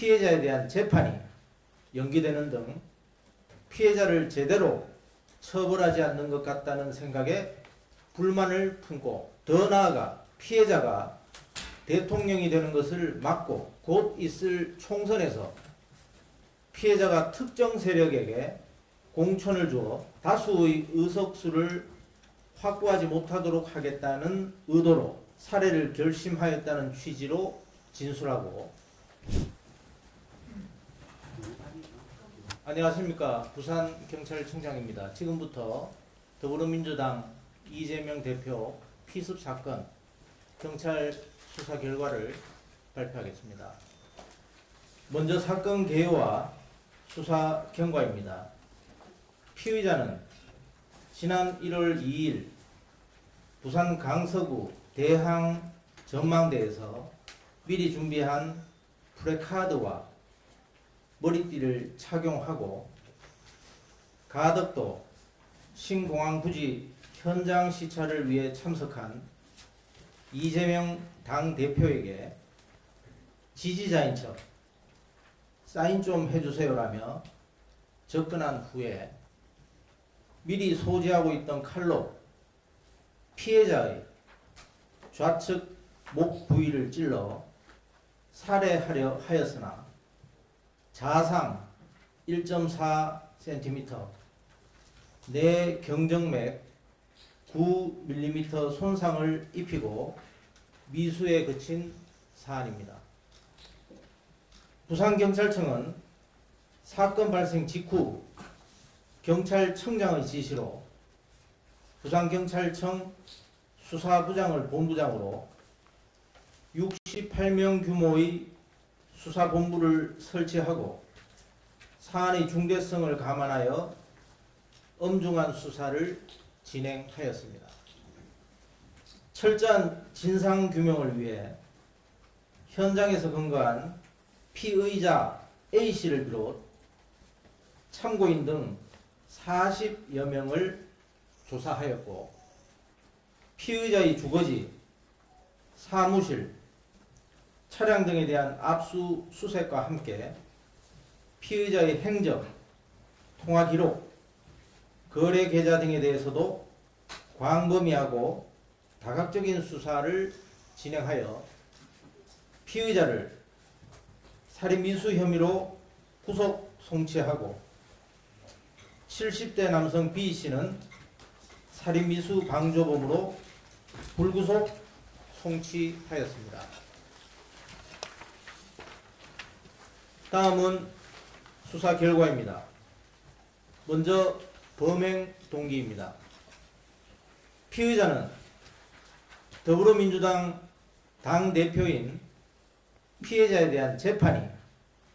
피해자에 대한 재판이 연기되는 등 피해자를 제대로 처벌하지 않는 것 같다는 생각에 불만을 품고, 더 나아가 피해자가 대통령이 되는 것을 막고 곧 있을 총선에서 피해자가 특정 세력에게 공천을 주어 다수의 의석수를 확보하지 못하도록 하겠다는 의도로 살해를 결심하였다는 취지로 진술하고, 안녕하십니까. 부산경찰청장입니다. 지금부터 더불어민주당 이재명 대표 피습 사건 경찰 수사 결과를 발표하겠습니다. 먼저 사건 개요와 수사 경과입니다. 피의자는 지난 1월 2일 부산 강서구 대항 전망대에서 미리 준비한 프레카드와 머리띠를 착용하고 가덕도 신공항 부지 현장 시찰을 위해 참석한 이재명 당대표에게 지지자인 척 사인 좀 해주세요라며 접근한 후에 미리 소지하고 있던 칼로 피해자의 좌측 목 부위를 찔러 살해하려 하였으나 자상 1.4cm, 내 경정맥 9mm 손상을 입히고 미수에 그친 사안입니다. 부산경찰청은 사건 발생 직후 경찰청장의 지시로 부산경찰청 수사부장을 본부장으로 68명 규모의 수사본부를 설치하고 사안의 중대성을 감안하여 엄중한 수사를 진행하였습니다. 철저한 진상규명을 위해 현장에서 근거한 피의자 A씨를 비롯 참고인 등 40여 명을 조사하였고, 피의자의 주거지, 사무실, 차량 등에 대한 압수수색과 함께 피의자의 행적, 통화기록, 거래 계좌 등에 대해서도 광범위하고 다각적인 수사를 진행하여 피의자를 살인미수 혐의로 구속 송치하고 70대 남성 B씨는 살인미수 방조범으로 불구속 송치하였습니다. 다음은 수사 결과입니다. 먼저 범행 동기입니다. 피의자는 더불어민주당 당대표인 피해자에 대한 재판이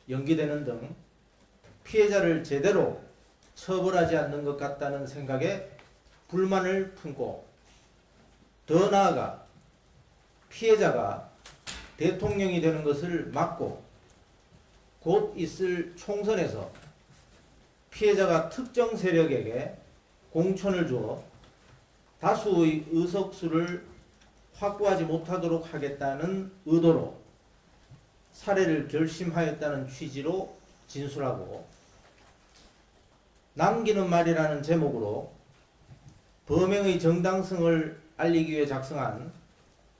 연기되는 등 피해자를 제대로 처벌하지 않는 것 같다는 생각에 불만을 품고, 더 나아가 피해자가 대통령이 되는 것을 막고 곧 있을 총선에서 피해자가 특정 세력에게 공천을 주어 다수의 의석수를 확보하지 못하도록 하겠다는 의도로 살해를 결심하였다는 취지로 진술하고, 남기는 말이라는 제목으로 범행의 정당성을 알리기 위해 작성한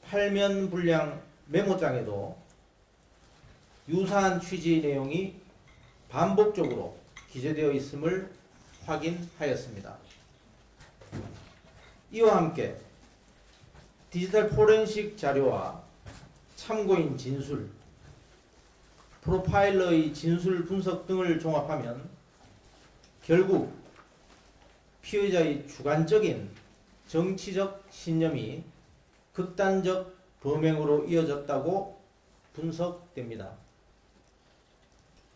8면 분량 메모장에도 유사한 취지의 내용이 반복적으로 기재되어 있음을 확인하였습니다. 이와 함께 디지털 포렌식 자료와 참고인 진술, 프로파일러의 진술 분석 등을 종합하면 결국 피의자의 주관적인 정치적 신념이 극단적 범행으로 이어졌다고 분석됩니다.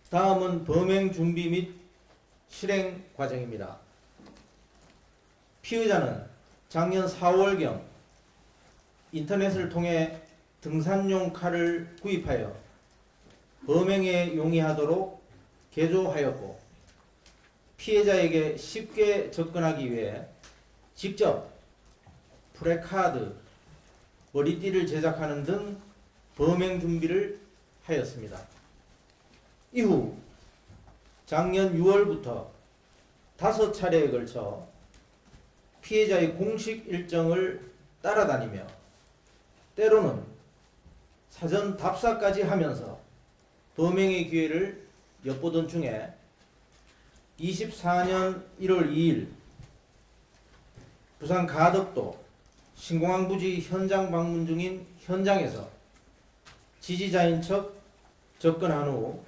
다음은 범행 준비 및 실행 과정입니다. 피의자는 작년 4월경 인터넷을 통해 등산용 칼을 구입하여 범행에 용이하도록 개조하였고, 피해자에게 쉽게 접근하기 위해 직접 프레카드, 머리띠를 제작하는 등 범행 준비를 하였습니다. 이후 작년 6월부터 5차례에 걸쳐 피해자의 공식 일정을 따라다니며 때로는 사전 답사까지 하면서 범행의 기회를 엿보던 중에 24년 1월 2일 부산 가덕도 신공항 부지 현장 방문 중인 현장에서 지지자인 척 접근한 후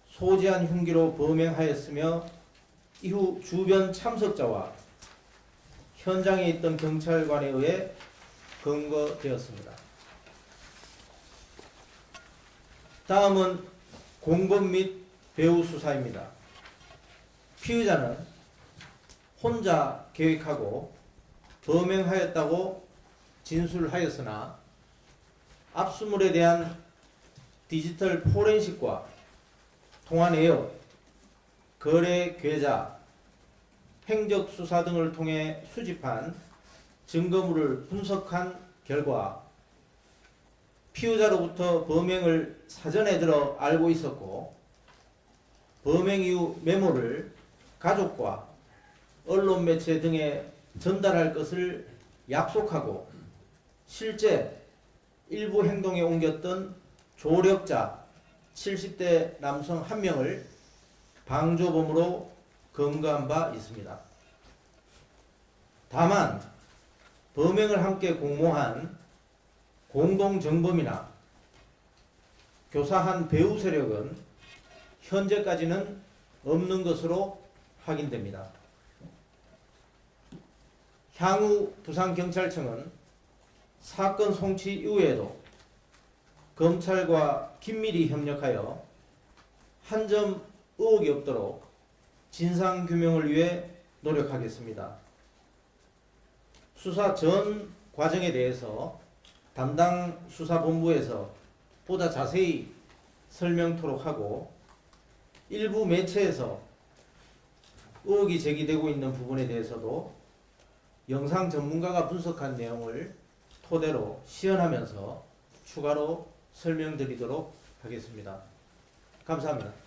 소지한 흉기로 범행하였으며 이후 주변 참석자와 현장에 있던 경찰관에 의해 검거되었습니다. 다음은 공범 및 배후 수사입니다. 피의자는 혼자 계획하고 범행하였다고 진술하였으나 압수물에 대한 디지털 포렌식과 통화 내역, 거래 계좌, 행적 수사 등을 통해 수집한 증거물을 분석한 결과 피의자로부터 범행을 사전에 들어 알고 있었고 범행 이후 메모를 가족과 언론 매체 등에 전달할 것을 약속하고 실제 일부 행동에 옮겼던 조력자 70대 남성 1명을 방조범으로 검거한 바 있습니다. 다만 범행을 함께 공모한 공동정범이나 교사한 배후 세력은 현재까지는 없는 것으로 확인됩니다. 향후 부산경찰청은 사건 송치 이후에도 검찰과 긴밀히 협력하여 한 점 의혹이 없도록 진상규명을 위해 노력하겠습니다. 수사 전 과정에 대해서 담당 수사본부에서 보다 자세히 설명토록 하고 일부 매체에서 의혹이 제기되고 있는 부분에 대해서도 영상 전문가가 분석한 내용을 토대로 시연하면서 추가로 설명드리도록 하겠습니다. 감사합니다.